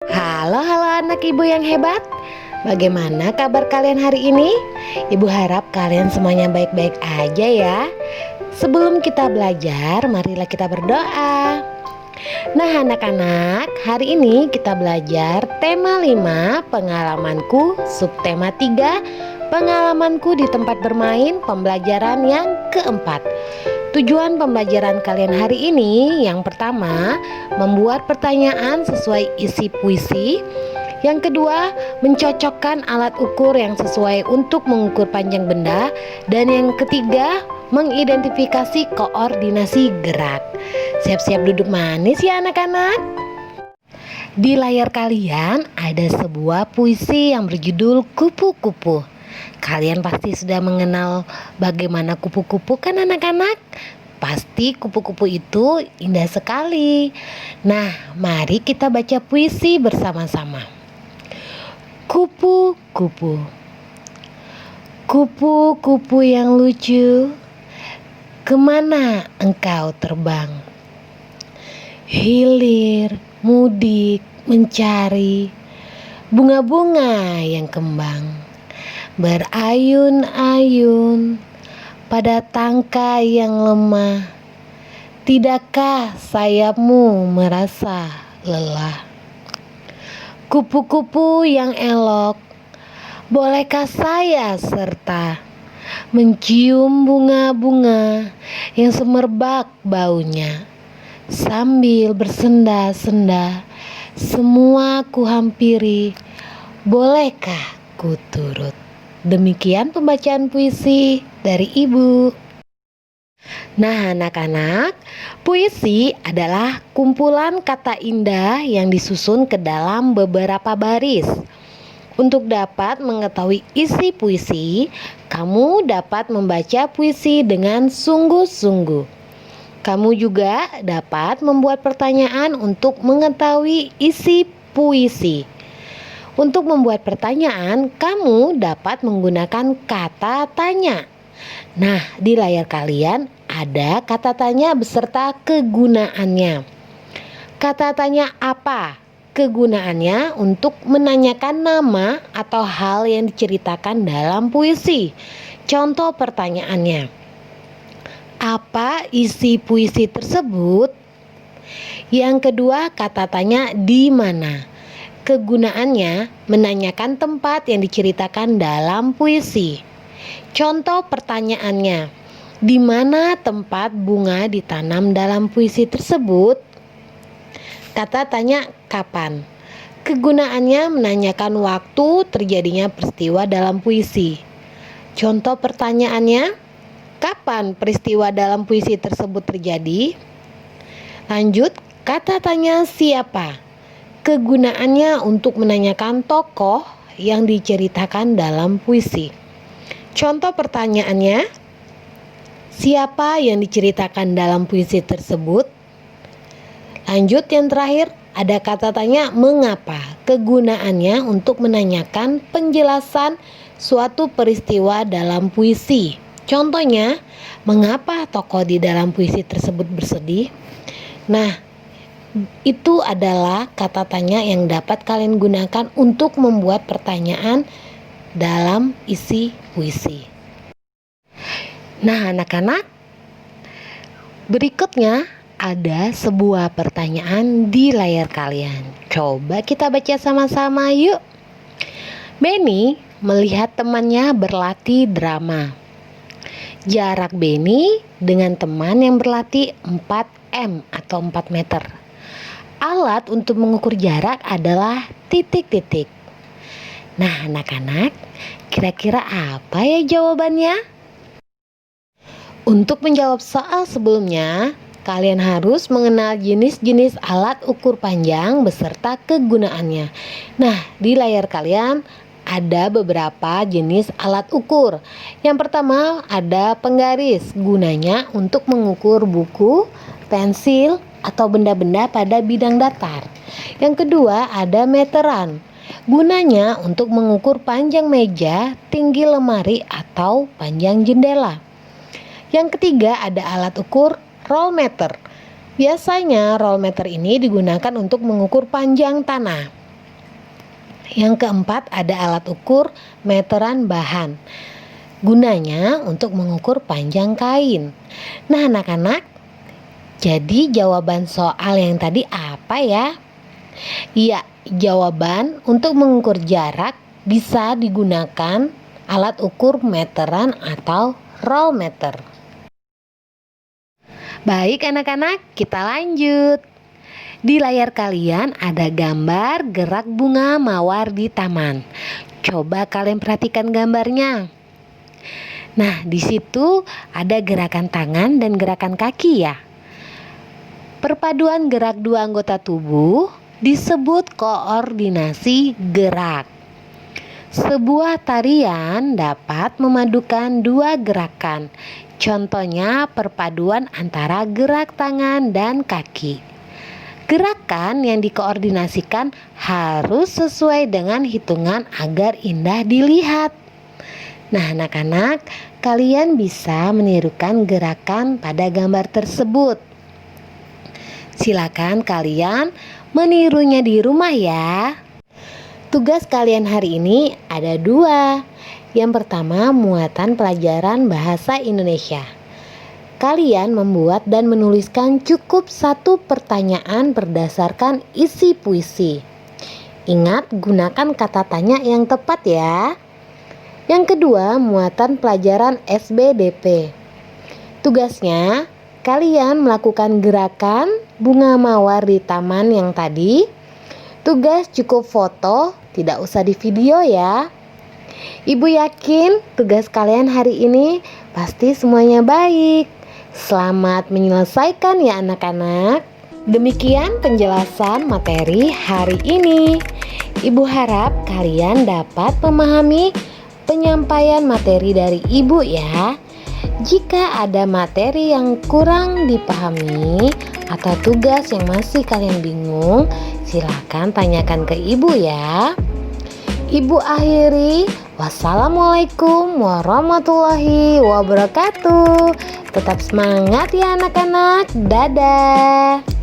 Halo anak ibu yang hebat. Bagaimana kabar kalian hari ini? Ibu harap kalian semuanya baik-baik aja ya. Sebelum kita belajar, marilah kita berdoa. Nah anak-anak, hari ini kita belajar tema 5, pengalamanku, subtema 3, pengalamanku di tempat bermain, pembelajaran yang keempat. Tujuan pembelajaran kalian hari ini, yang pertama, membuat pertanyaan sesuai isi puisi. Yang kedua, mencocokkan alat ukur yang sesuai untuk mengukur panjang benda. Dan yang ketiga, mengidentifikasi koordinasi gerak. Siap-siap duduk manis ya anak-anak. Di layar kalian ada sebuah puisi yang berjudul Kupu-Kupu. Kalian pasti sudah mengenal bagaimana kupu-kupu kan anak-anak? Pasti kupu-kupu itu indah sekali. Nah, mari kita baca puisi bersama-sama. Kupu-kupu. Kupu-kupu yang lucu, kemana engkau terbang? Hilir, mudik, mencari bunga-bunga yang kembang. Berayun-ayun pada tangkai yang lemah. Tidakkah sayapmu merasa lelah? Kupu-kupu yang elok, bolehkah saya serta mencium bunga-bunga yang semerbak baunya? Sambil bersenda-senda, semua ku hampiri, bolehkah ku turut? Demikian pembacaan puisi dari Ibu. Nah anak-anak, puisi adalah kumpulan kata indah yang disusun ke dalam beberapa baris. Untuk dapat mengetahui isi puisi, kamu dapat membaca puisi dengan sungguh-sungguh. Kamu juga dapat membuat pertanyaan untuk mengetahui isi puisi. Untuk membuat pertanyaan, kamu dapat menggunakan kata tanya. Nah, di layar kalian ada kata tanya beserta kegunaannya. Kata tanya apa? Kegunaannya untuk menanyakan nama atau hal yang diceritakan dalam puisi. Contoh pertanyaannya, apa isi puisi tersebut? Yang kedua, kata tanya di mana? Kegunaannya menanyakan tempat yang diceritakan dalam puisi. Contoh pertanyaannya, di mana tempat bunga ditanam dalam puisi tersebut? Kata tanya kapan? Kegunaannya menanyakan waktu terjadinya peristiwa dalam puisi. Contoh pertanyaannya, kapan peristiwa dalam puisi tersebut terjadi? Lanjut, kata tanya siapa? Kegunaannya untuk menanyakan tokoh yang diceritakan dalam puisi. Contoh pertanyaannya, siapa yang diceritakan dalam puisi tersebut? Lanjut, yang terakhir ada kata tanya mengapa. Kegunaannya untuk menanyakan penjelasan suatu peristiwa dalam puisi. Contohnya, mengapa tokoh di dalam puisi tersebut bersedih? Nah, itu adalah kata tanya yang dapat kalian gunakan untuk membuat pertanyaan dalam isi puisi. Nah anak-anak, berikutnya ada sebuah pertanyaan di layar kalian. Coba kita baca sama-sama yuk. Benny melihat temannya berlatih drama. Jarak Benny dengan teman yang berlatih 4 m atau 4 meter. Alat untuk mengukur jarak adalah titik-titik. Nah anak-anak, kira-kira apa ya jawabannya? Untuk menjawab soal sebelumnya, kalian harus mengenal jenis-jenis alat ukur panjang beserta kegunaannya. Nah, di layar kalian ada beberapa jenis alat ukur. Yang pertama ada penggaris, gunanya untuk mengukur buku, pensil, atau benda-benda pada bidang datar. Yang kedua ada meteran, gunanya untuk mengukur panjang meja, tinggi lemari, atau panjang jendela. Yang ketiga ada alat ukur rollmeter. Biasanya rollmeter ini digunakan untuk mengukur panjang tanah. Yang keempat ada alat ukur meteran bahan. Gunanya untuk mengukur panjang kain. Nah anak-anak, jadi jawaban soal yang tadi apa ya? Iya, jawaban untuk mengukur jarak bisa digunakan alat ukur meteran atau roll meter. Baik anak-anak, kita lanjut. Di layar kalian ada gambar gerak bunga mawar di taman. Coba kalian perhatikan gambarnya. Nah, di situ ada gerakan tangan dan gerakan kaki ya. Perpaduan gerak dua anggota tubuh disebut koordinasi gerak. Sebuah tarian dapat memadukan dua gerakan. Contohnya perpaduan antara gerak tangan dan kaki. Gerakan yang dikoordinasikan harus sesuai dengan hitungan agar indah dilihat. Nah, anak-anak, kalian bisa menirukan gerakan pada gambar tersebut. Silakan kalian menirunya di rumah ya. Tugas kalian hari ini ada 2. Yang pertama, muatan pelajaran bahasa Indonesia. Kalian membuat dan menuliskan cukup 1 pertanyaan berdasarkan isi puisi. Ingat, gunakan kata tanya yang tepat ya. Yang kedua, muatan pelajaran SBDP. Tugasnya, kalian melakukan gerakan bunga mawar di taman yang tadi. Tugas cukup foto, tidak usah di video ya. Ibu yakin tugas kalian hari ini pasti semuanya baik. Selamat menyelesaikan ya anak-anak. Demikian penjelasan materi hari ini. Ibu harap kalian dapat memahami penyampaian materi dari ibu ya. Jika ada materi yang kurang dipahami atau tugas yang masih kalian bingung, silakan tanyakan ke ibu ya. Ibu akhiri, wassalamualaikum warahmatullahi wabarakatuh. Tetap semangat ya anak-anak. Dadah.